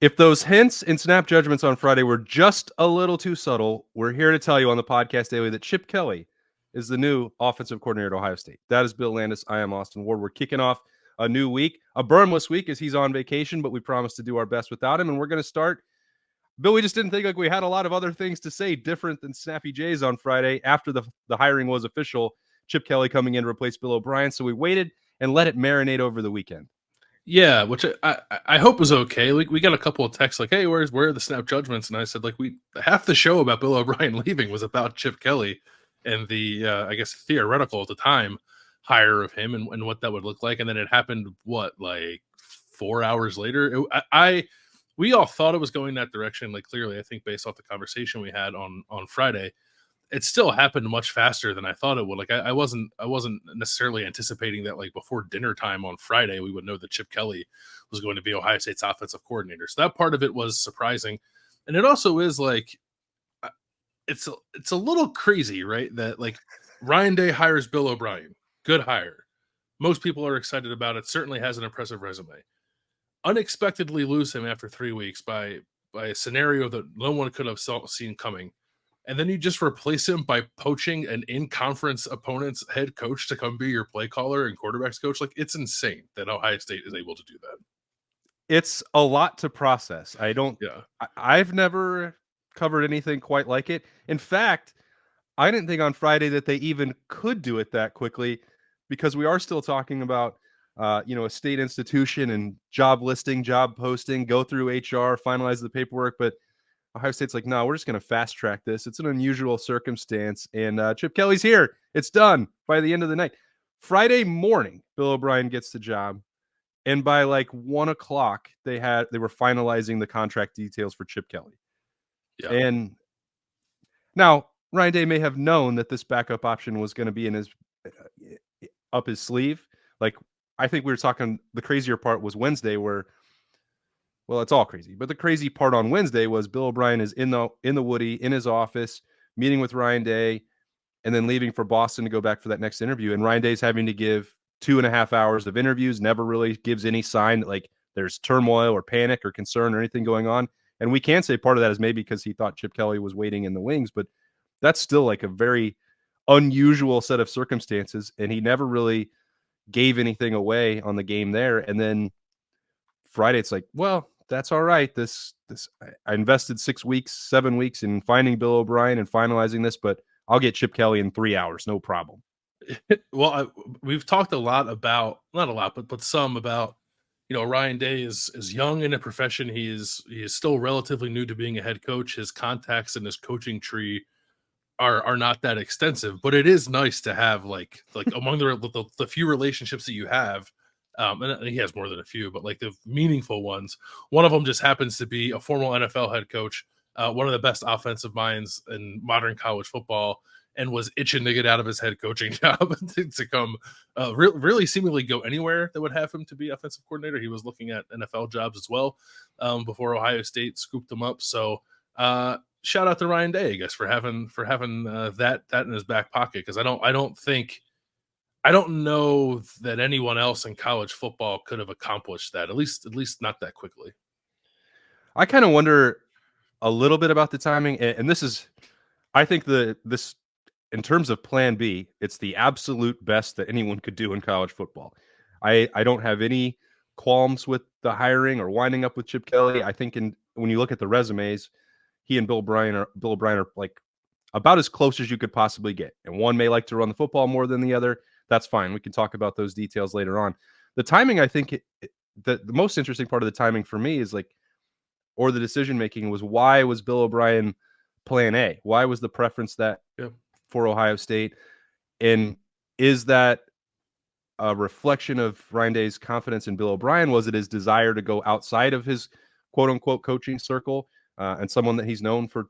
If those hints and snap judgments on Friday were just a little too subtle, we're here to tell you on the podcast daily that Chip Kelly is the new offensive coordinator at Ohio State. That is Bill Landis. I am Austin Ward. We're kicking off a new week, a burnless week as he's on vacation, but we promised to do our best without him. And we're going to start. Bill, we just didn't think like we had a lot of other things to say different than Snappy J's on Friday after the hiring was official. Chip Kelly coming in to replace Bill O'Brien. So we waited and let it marinate over the weekend. Yeah, which I hope was okay. We got a couple of texts like, "Hey, where are the snap judgments?" And I said, like, half the show about Bill O'Brien leaving was about Chip Kelly and the I guess theoretical at the time hire of him and what that would look like. And then it happened like 4 hours later. We all thought it was going that direction. Like clearly, I think based off the conversation we had on Friday, it still happened much faster than I thought it would. Like I wasn't necessarily anticipating that like before dinner time on Friday we would know that Chip Kelly was going to be Ohio State's offensive coordinator. So that part of it was surprising, and it also is like it's a little crazy, right? That like Ryan Day hires Bill O'Brien, good hire. Most people are excited about it. Certainly has an impressive resume. Unexpectedly lose him after 3 weeks by a scenario that no one could have seen coming. And then you just replace him by poaching an in-conference opponent's head coach to come be your play caller and quarterbacks coach. Like, it's insane that Ohio State is able to do that. It's a lot to process. Yeah. I've never covered anything quite like it. In fact, I didn't think on Friday that they even could do it that quickly because we are still talking about, a state institution and job listing, job posting, go through HR, finalize the paperwork. But Ohio State's like, no, we're just going to fast track this. It's an unusual circumstance. And Chip Kelly's here. It's done by the end of the night. Friday morning, Bill O'Brien gets the job. And by like 1 o'clock, they were finalizing the contract details for Chip Kelly. Yeah. And now Ryan Day may have known that this backup option was going to be in his up his sleeve. Like, I think we were talking, the crazier part was Wednesday where, well, it's all crazy, but the crazy part on Wednesday was Bill O'Brien is in the Woody in his office meeting with Ryan Day and then leaving for Boston to go back for that next interview. And Ryan Day's having to give 2.5 hours of interviews, never really gives any sign that like there's turmoil or panic or concern or anything going on. And we can say part of that is maybe because he thought Chip Kelly was waiting in the wings, but that's still like a very unusual set of circumstances. And he never really gave anything away on the game there. And then Friday, it's like, well, that's all right. I invested 6 weeks, 7 weeks in finding Bill O'Brien and finalizing this, but I'll get Chip Kelly in 3 hours, no problem. Well, we've talked a lot about, not a lot, but some about, Ryan Day is young in a profession. He is still relatively new to being a head coach. His contacts and his coaching tree are not that extensive, but it is nice to have like among the few relationships that you have. And he has more than a few, but like the meaningful ones. One of them just happens to be a former NFL head coach, one of the best offensive minds in modern college football, and was itching to get out of his head coaching job to come really seemingly go anywhere that would have him to be offensive coordinator. He was looking at NFL jobs as well before Ohio State scooped him up. So shout out to Ryan Day, I guess, for having that in his back pocket, because I don't know that anyone else in college football could have accomplished that, at least not that quickly. I kind of wonder a little bit about the timing, and this is, I think this in terms of plan B, it's the absolute best that anyone could do in college football. I don't have any qualms with the hiring or winding up with Chip Kelly. I think when you look at the resumes, he and Bill O'Brien are like about as close as you could possibly get. And one may like to run the football more than the other. That's fine. We can talk about those details later on. The timing, I think, the most interesting part of the timing for me is like, or the decision making was, why was Bill O'Brien plan A? Why was the preference that for Ohio State? And is that a reflection of Ryan Day's confidence in Bill O'Brien? Was it his desire to go outside of his quote unquote coaching circle and someone that he's known for,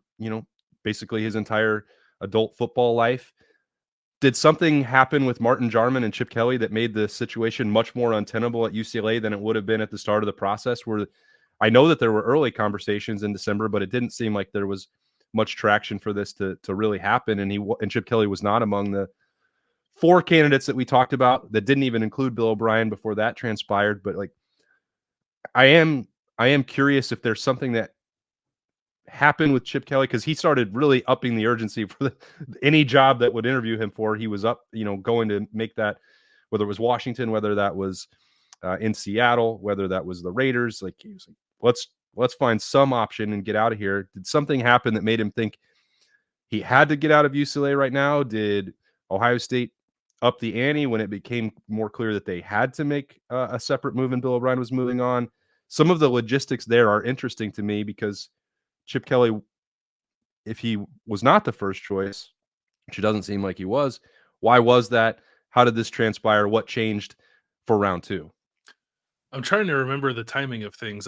basically his entire adult football life? Did something happen with Martin Jarman and Chip Kelly that made the situation much more untenable at UCLA than it would have been at the start of the process? Where I know that there were early conversations in December, but it didn't seem like there was much traction for this to really happen. And Chip Kelly was not among the 4 candidates that we talked about that didn't even include Bill O'Brien before that transpired. But like, I am I am curious if there's something that happened with Chip Kelly, because he started really upping the urgency for any job that would interview him for. He was up, going to make that, whether it was Washington, whether that was in Seattle, whether that was the Raiders. Like, he was like, let's find some option and get out of here. Did something happen that made him think he had to get out of UCLA right now? Did Ohio State up the ante when it became more clear that they had to make a separate move and Bill O'Brien was moving on? Some of the logistics there are interesting to me, because Chip Kelly, if he was not the first choice, which it doesn't seem like he was, why was that? How did this transpire? What changed for round two? I'm trying to remember the timing of things.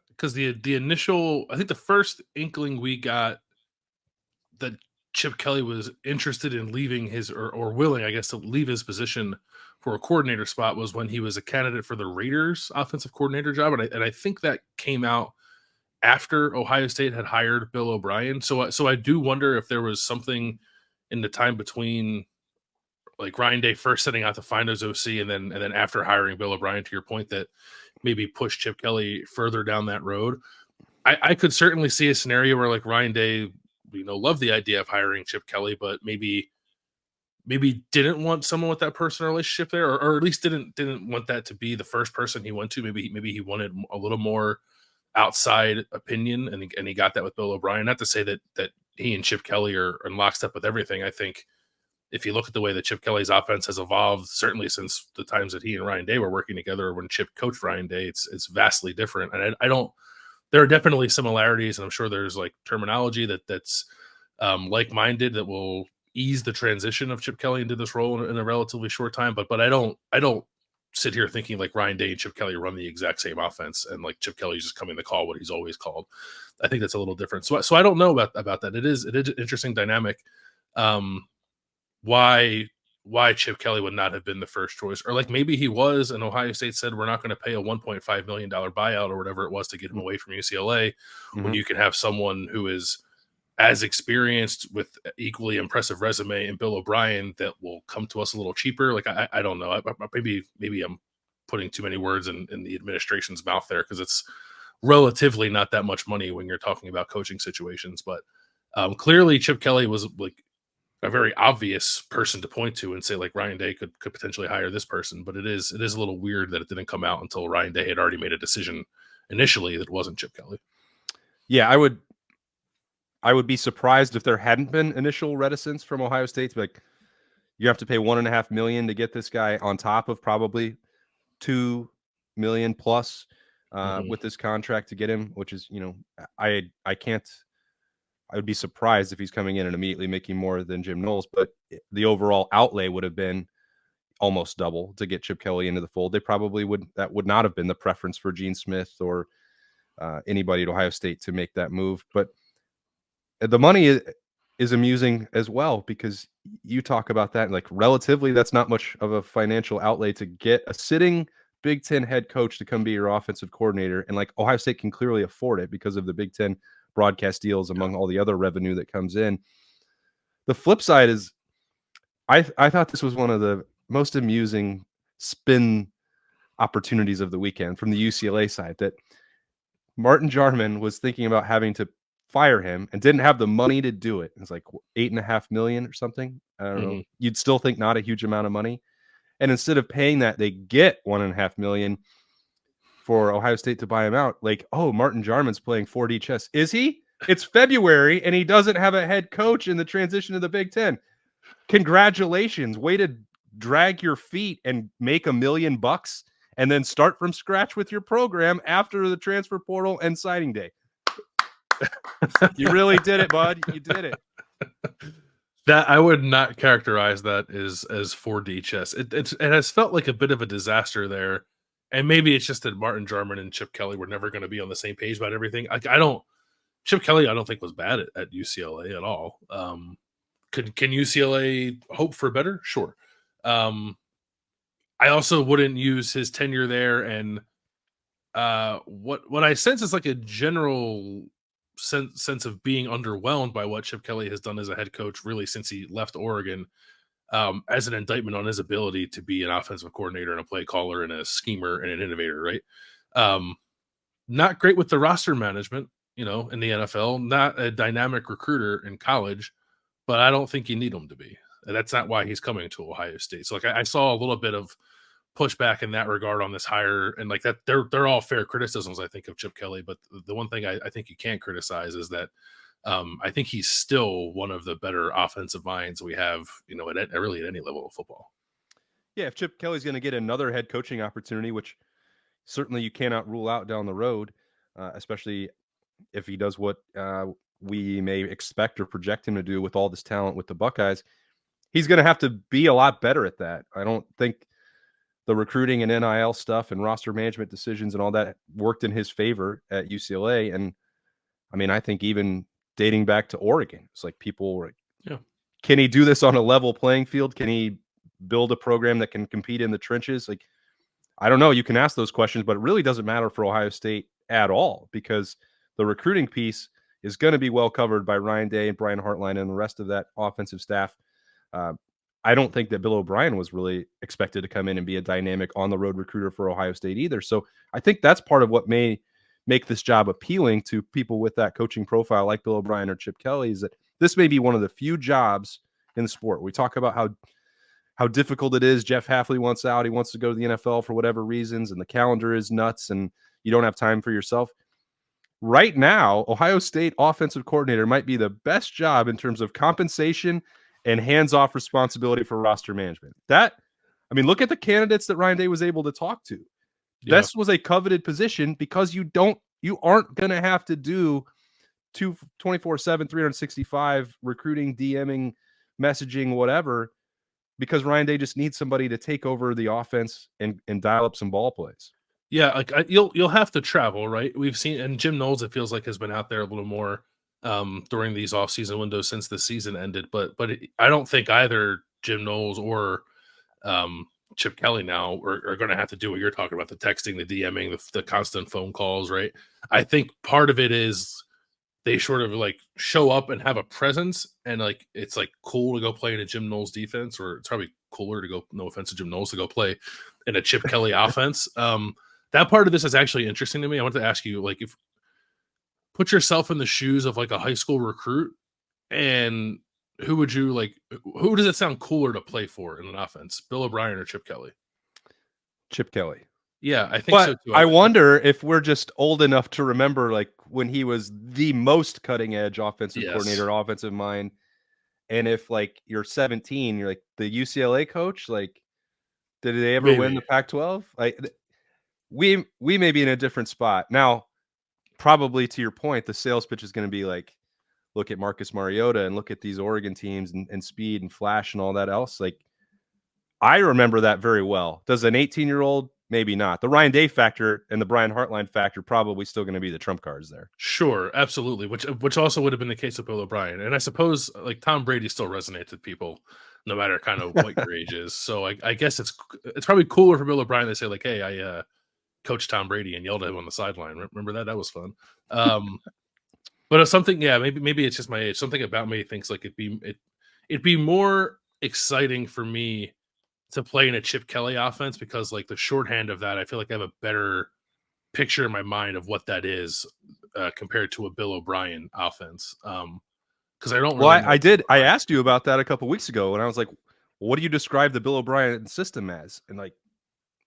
Because the initial, I think the first inkling we got that Chip Kelly was interested in leaving his, or willing, I guess, to leave his position for a coordinator spot was when he was a candidate for the Raiders offensive coordinator job, and I think that came out after Ohio State had hired Bill O'Brien. So I do wonder if there was something in the time between, like, Ryan Day first setting out to find his OC, and then after hiring Bill O'Brien, to your point, that maybe pushed Chip Kelly further down that road. I could certainly see a scenario where, like, Ryan Day, loved the idea of hiring Chip Kelly, but maybe didn't want someone with that personal relationship there, or at least didn't want that to be the first person he went to. Maybe he wanted a little more outside opinion, and he got that with Bill O'Brien. Not to say that he and Chip Kelly are in lockstep with everything. I think if you look at the way that Chip Kelly's offense has evolved, certainly since the times that he and Ryan Day were working together, when Chip coached Ryan Day, it's vastly different. And I don't. There are definitely similarities, and I'm sure there's, like, terminology that's like-minded that will ease the transition of Chip Kelly into this role in a relatively short time. But I don't sit here thinking like Ryan Day and Chip Kelly run the exact same offense, and like Chip Kelly's just coming to call what he's always called. I think that's a little different. So I don't know about that. It is an interesting dynamic. Why Chip Kelly would not have been the first choice, or like maybe he was, and Ohio State said we're not going to pay a $1.5 million buyout or whatever it was to get him away from UCLA, when you can have someone who is as experienced with equally impressive resume and Bill O'Brien that will come to us a little cheaper. Like, I don't know. Maybe I'm putting too many words in the administration's mouth there, because it's relatively not that much money when you're talking about coaching situations. But clearly Chip Kelly was, like, a very obvious person to point to and say, like, Ryan Day could potentially hire this person. But it is a little weird that it didn't come out until Ryan Day had already made a decision initially that it wasn't Chip Kelly. Yeah, I would be surprised if there hadn't been initial reticence from Ohio State to be like, you have to pay $1.5 million to get this guy on top of probably $2 million plus with this contract to get him, which is, I can't. I would be surprised if he's coming in and immediately making more than Jim Knowles, but the overall outlay would have been almost double to get Chip Kelly into the fold. They probably would not have been the preference for Gene Smith or anybody at Ohio State to make that move. But the money is amusing as well, because you talk about that, like, relatively, that's not much of a financial outlay to get a sitting Big Ten head coach to come be your offensive coordinator. And, like, Ohio State can clearly afford it because of the Big Ten broadcast deals, among all the other revenue that comes in. The flip side is, I thought this was one of the most amusing spin opportunities of the weekend from the UCLA side, that Martin Jarman was thinking about having to fire him and didn't have the money to do it. It's like $8.5 million or something. I don't know. You'd still think not a huge amount of money. And instead of paying that, they get $1.5 million for Ohio State to buy him out. Like, oh, Martin Jarman's playing 4D chess. Is he? It's February and he doesn't have a head coach in the transition to the Big Ten. Congratulations. Way to drag your feet and make $1 million and then start from scratch with your program after the transfer portal and signing day. You really did it, bud. You did it. That I would not characterize that as 4D chess. It has felt like a bit of a disaster there, and maybe it's just that Martin Jarman and Chip Kelly were never going to be on the same page about everything. Chip Kelly, I don't think was bad at UCLA at all. Can UCLA hope for better? Sure. I also wouldn't use his tenure there, and what I sense is like a general sense of being underwhelmed by what Chip Kelly has done as a head coach, really since he left Oregon, as an indictment on his ability to be an offensive coordinator and a play caller and a schemer and an innovator, right? not great with the roster management, in the NFL, not a dynamic recruiter in college, but I don't think you need him to be. And that's not why he's coming to Ohio State. So like I saw a little bit of pushback in that regard on this hire, and like that they're all fair criticisms, I think, of Chip Kelly. But the one thing I think you can't criticize is that I think he's still one of the better offensive minds we have, really at any level of football. Yeah, if Chip Kelly's going to get another head coaching opportunity, which certainly you cannot rule out down the road, especially if he does what we may expect or project him to do with all this talent with the Buckeyes, he's going to have to be a lot better at that. I don't think the recruiting and NIL stuff and roster management decisions and all that worked in his favor at UCLA. And I mean, I think even dating back to Oregon, it's like people were, Yeah. Can he do this on a level playing field? Can he build a program that can compete in the trenches? Like, I don't know. You can ask those questions, but it really doesn't matter for Ohio State at all because the recruiting piece is going to be well covered by Ryan Day and Brian Hartline and the rest of that offensive staff. I don't think that Bill O'Brien was really expected to come in and be a dynamic on-the-road recruiter for Ohio State either. So I think that's part of what may make this job appealing to people with that coaching profile like Bill O'Brien or Chip Kelly is that this may be one of the few jobs in the sport. We talk about how difficult it is. Jeff Hafley wants out. He wants to go to the NFL for whatever reasons, and the calendar is nuts, and you don't have time for yourself. Right now, Ohio State offensive coordinator might be the best job in terms of compensation and hands-off responsibility for roster management. Look at the candidates that Ryan Day was able to talk to. Yeah. This was a coveted position because you aren't going to have to do 24/7, 365 recruiting, DMing, messaging, whatever, because Ryan Day just needs somebody to take over the offense and dial up some ball plays. Yeah, like you'll have to travel, right? We've seen, and Jim Knowles, it feels like, has been out there a little more during these off-season windows since the season ended. But I don't think either Jim Knowles or Chip Kelly now are going to have to do what you're talking about: the texting, the DMing, the constant phone calls, right? I think part of it is they sort of like show up and have a presence, and like it's like cool to go play in a Jim Knowles defense, or it's probably cooler to go, no offense to Jim Knowles, to go play in a Chip Kelly offense. That part of this is actually interesting to me. I wanted to ask you, like, if put yourself in the shoes of like a high school recruit, and who does it sound cooler to play for in an offense, Bill O'Brien or Chip Kelly? Chip Kelly. Yeah, I think so too. I wonder if we're just old enough to remember like when he was the most cutting edge offensive coordinator, offensive mind. And if like you're 17, you're like the UCLA coach, like, did they ever win the Pac-12? Like, we may be in a different spot now. Probably to your point, the sales pitch is going to be like, look at Marcus Mariota and look at these Oregon teams and speed and flash and all that else. Like, I remember that very well. Does an 18-year-old? Maybe not. The Ryan Day factor and the Brian Hartline factor probably still going to be the trump cards there. Sure, absolutely. Which also would have been the case with Bill O'Brien. And I suppose like Tom Brady still resonates with people, no matter kind of what your age is. So I guess it's probably cooler for Bill O'Brien to say like, "Hey, I coached Tom Brady and yelled at him on the sideline." Remember that? That was fun. But it's something, yeah, maybe it's just my age. Something about me thinks like it'd be more exciting for me to play in a Chip Kelly offense, because like the shorthand of that, I feel like I have a better picture in my mind of what that is compared to a Bill O'Brien offense. Because I don't. Well, I did. I asked you about that a couple weeks ago, and I was like, well, "What do you describe the Bill O'Brien system as?" And like,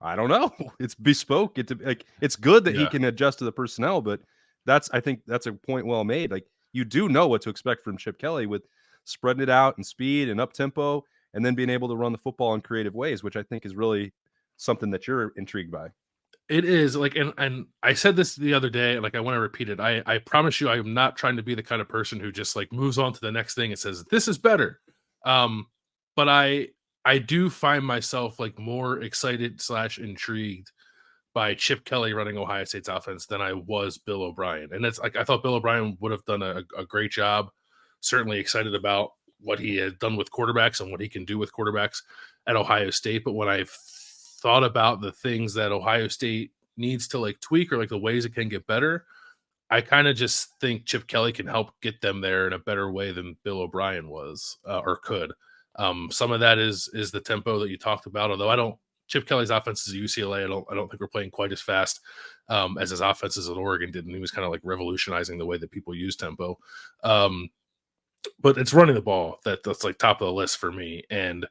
I don't know. It's bespoke. It's good that he can adjust to the personnel, but I think that's a point well made. Like, you do know what to expect from Chip Kelly with spreading it out and speed and up tempo, and then being able to run the football in creative ways, which I think is really something that you're intrigued by. It is like, and I said this the other day, like I want to repeat it. I promise you, I am not trying to be the kind of person who just like moves on to the next thing and says this is better. But I do find myself like more excited / intrigued by Chip Kelly running Ohio State's offense than I was Bill O'Brien. And it's like, I thought Bill O'Brien would have done a great job. Certainly excited about what he had done with quarterbacks and what he can do with quarterbacks at Ohio State. But when I've thought about the things that Ohio State needs to like tweak, or like the ways it can get better, I kind of just think Chip Kelly can help get them there in a better way than Bill O'Brien was or could. Some of that is the tempo that you talked about, although Chip Kelly's offense is UCLA. I don't think we're playing quite as fast. as his offenses at Oregon did, and he was kind of like revolutionizing the way that people use tempo. Um, but it's running the ball that's like top of the list for me. And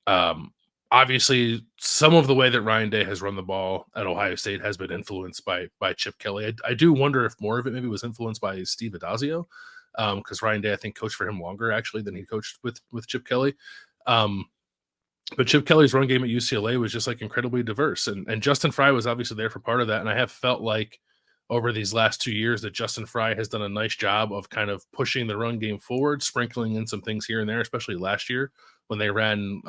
um, obviously, some of the way that Ryan Day has run the ball at Ohio State has been influenced by Chip Kelly. I do wonder if more of it maybe was influenced by Steve Adazio, because Ryan Day I think coached for him longer actually than he coached with Chip Kelly. Um, but Chip Kelly's run game at UCLA was just like incredibly diverse, and Justin Fry was obviously there for part of that. And I have felt like over these last 2 years that Justin Fry has done a nice job of kind of pushing the run game forward, sprinkling in some things here and there, especially last year when they ran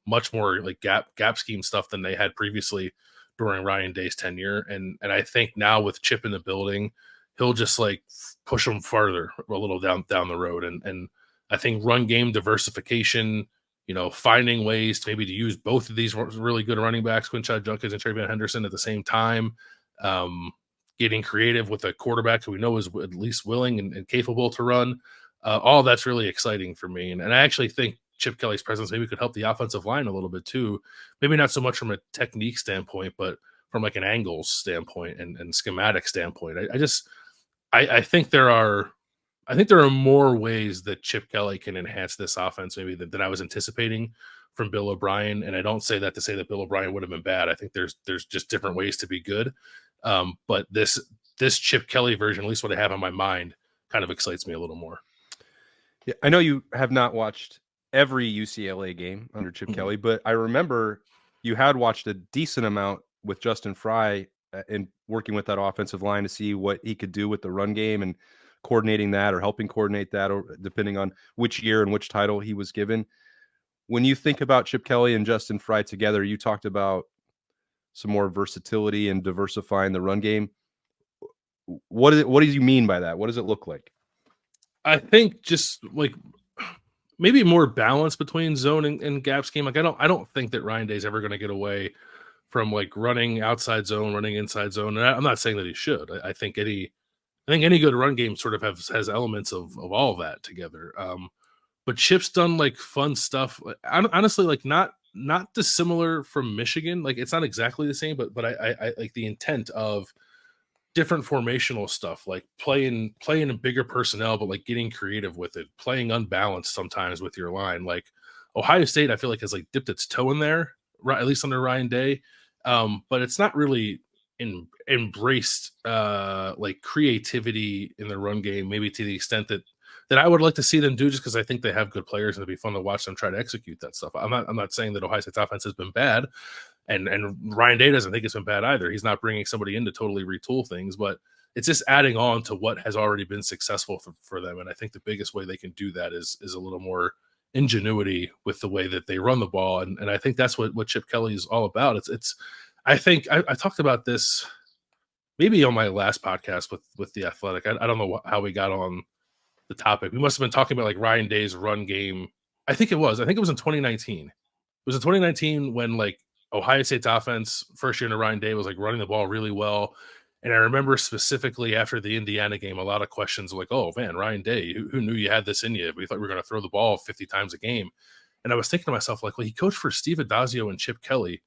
much more like gap scheme stuff than they had previously during Ryan Day's tenure. And I think now with Chip in the building, he'll just like push them farther a little down the road. And I think run game diversification, finding ways to maybe to use both of these really good running backs, Quinshad Judkins and Travion Henderson at the same time, getting creative with a quarterback who we know is at least willing and capable to run. All that's really exciting for me. And I actually think Chip Kelly's presence maybe could help the offensive line a little bit too. Maybe not so much from a technique standpoint, but from like an angles standpoint and schematic standpoint. I think there are more ways that Chip Kelly can enhance this offense maybe than I was anticipating from Bill O'Brien. And I don't say that to say that Bill O'Brien would have been bad. I think there's just different ways to be good. But this Chip Kelly version, at least what I have on my mind, kind of excites me a little more. Yeah, I know you have not watched every UCLA game under Chip Kelly, but I remember you had watched a decent amount with Justin Fry in working with that offensive line to see what he could do with the run game and coordinating that or helping coordinate that, or depending on which year and which title he was given. When you think about Chip Kelly and Justin Fry together, you talked about some more versatility and diversifying the run game. What do you mean by that? What does it look like? I think just like maybe more balance between zone and gap scheme. Like I don't think that Ryan Day's ever going to get away from like running outside zone, running inside zone. And I'm not saying that he should. I think any good run game sort of has elements of all of that together. But Chip's done like fun stuff. Honestly, like not dissimilar from Michigan. Like it's not exactly the same, but I like the intent of different formational stuff, like playing a bigger personnel, but like getting creative with it, playing unbalanced sometimes with your line. Like Ohio State, I feel like has like dipped its toe in there, right? At least under Ryan Day. But it's not really embraced like creativity in the run game, maybe to the extent that I would like to see them do, just because I think they have good players and it'd be fun to watch them try to execute that stuff. I'm not saying that Ohio State's offense has been bad, and Ryan Day doesn't think it's been bad either. He's not bringing somebody in to totally retool things, but it's just adding on to what has already been successful for them. And I think the biggest way they can do that is a little more ingenuity with the way that they run the ball. And I think that's what Chip Kelly is all about. I think I talked about this maybe on my last podcast with The Athletic. I don't know how we got on the topic. We must have been talking about like Ryan Day's run game. I think it was in 2019. It was in 2019 when like Ohio State's offense first year into Ryan Day was like running the ball really well. And I remember specifically after the Indiana game, a lot of questions like, oh man, Ryan Day, who knew you had this in you? We thought we were going to throw the ball 50 times a game. And I was thinking to myself, like, well, he coached for Steve Adazio and Chip Kelly.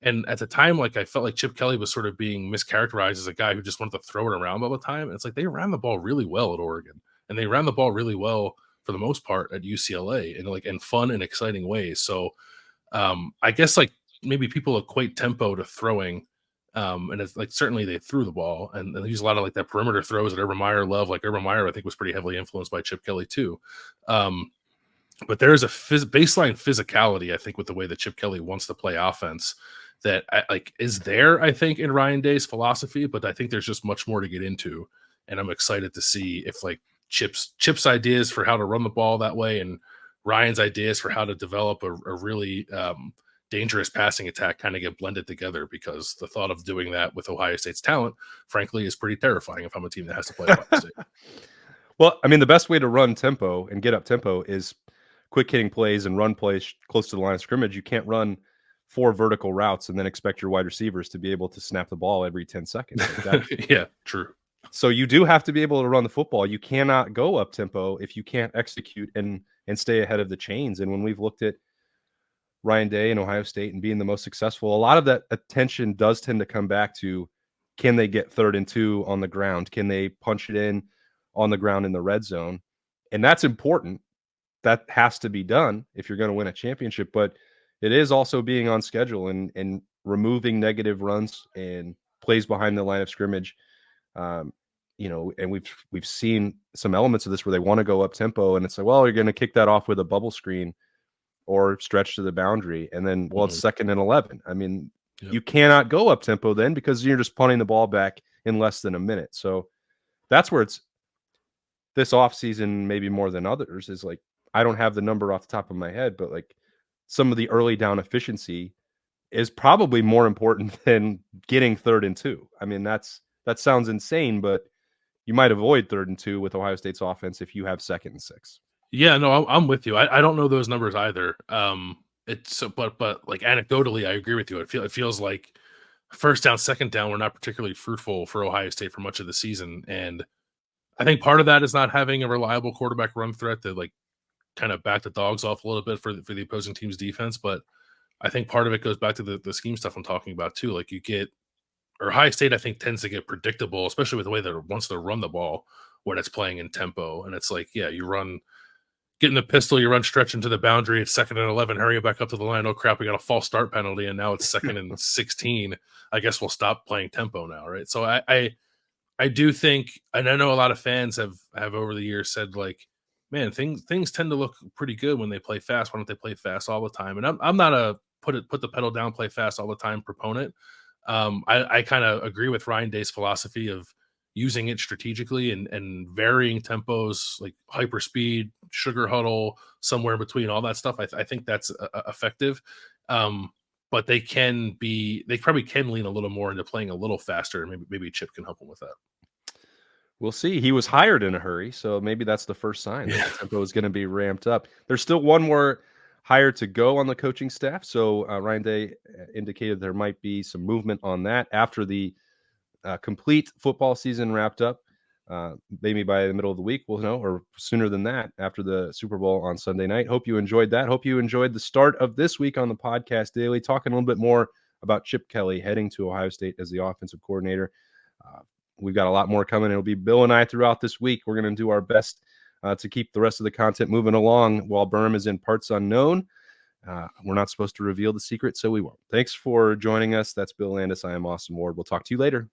And at the time, like I felt like Chip Kelly was sort of being mischaracterized as a guy who just wanted to throw it around all the time. And it's like they ran the ball really well at Oregon, and they ran the ball really well for the most part at UCLA in fun and exciting ways. So I guess like maybe people equate tempo to throwing. And it's like certainly they threw the ball and they use a lot of like that perimeter throws that Urban Meyer loved. Like Urban Meyer, I think, was pretty heavily influenced by Chip Kelly too. But there's a baseline physicality, I think, with the way that Chip Kelly wants to play offense that is there, I think, in Ryan Day's philosophy, but I think there's just much more to get into. And I'm excited to see if like Chip's ideas for how to run the ball that way and Ryan's ideas for how to develop a really dangerous passing attack kind of get blended together, because the thought of doing that with Ohio State's talent, frankly, is pretty terrifying if I'm a team that has to play Ohio State. Well, I mean, the best way to run tempo and get up tempo is quick hitting plays and run plays close to the line of scrimmage. You can't run 4 vertical routes and then expect your wide receivers to be able to snap the ball every 10 seconds. Yeah, true. So you do have to be able to run the football. You cannot go up tempo if you can't execute and stay ahead of the chains. And when we've looked at Ryan Day and Ohio State and being the most successful, a lot of that attention does tend to come back to, can they get 3rd and 2 on the ground? Can they punch it in on the ground in the red zone? And that's important. That has to be done if you're going to win a championship, but it is also being on schedule and removing negative runs and plays behind the line of scrimmage. And we've seen some elements of this where they want to go up tempo, and it's like, well, you're going to kick that off with a bubble screen or stretch to the boundary, and then, well, it's 2nd and 11. I mean, you cannot go up tempo then because you're just punting the ball back in less than a minute. So that's where it's this offseason, maybe more than others, is like, I don't have the number off the top of my head, but like some of the early down efficiency is probably more important than getting 3rd and 2. I mean, that sounds insane, but you might avoid 3rd and 2 with Ohio State's offense if you have 2nd and 6. Yeah, no, I'm with you. I don't know those numbers either. But like anecdotally, I agree with you. It feels like 1st down, 2nd down were not particularly fruitful for Ohio State for much of the season, and I think part of that is not having a reliable quarterback run threat that like kind of back the dogs off a little bit for the opposing team's defense. But I think part of it goes back to the scheme stuff I'm talking about too. Like Ohio State, I think, tends to get predictable, especially with the way that it wants to run the ball when it's playing in tempo. And it's like, yeah, you run, get in the pistol, you run stretch into the boundary. It's 2nd and 11. Hurry back up to the line. Oh crap, we got a false start penalty, and now it's 2nd and 16. I guess we'll stop playing tempo now, right? So I do think, and I know a lot of fans have over the years said like, man, things tend to look pretty good when they play fast. Why don't they play fast all the time? And I'm not a put the pedal down, play fast all the time proponent. I kind of agree with Ryan Day's philosophy of using it strategically and varying tempos, like hyper speed, sugar huddle, somewhere in between, all that stuff. I think that's effective. But they probably can lean a little more into playing a little faster. And maybe Chip can help them with that. We'll see. He was hired in a hurry, so maybe that's the first sign that the tempo is going to be ramped up. There's still one more hire to go on the coaching staff. So Ryan Day indicated there might be some movement on that after the complete football season wrapped up. Maybe by the middle of the week, we'll know, or sooner than that, after the Super Bowl on Sunday night. Hope you enjoyed that. Hope you enjoyed the start of this week on the Podcast Daily, talking a little bit more about Chip Kelly heading to Ohio State as the offensive coordinator. We've got a lot more coming. It'll be Bill and I throughout this week. We're going to do our best to keep the rest of the content moving along while Berm is in parts unknown. We're not supposed to reveal the secret, so we won't. Thanks for joining us. That's Bill Landis. I am Austin Ward. We'll talk to you later.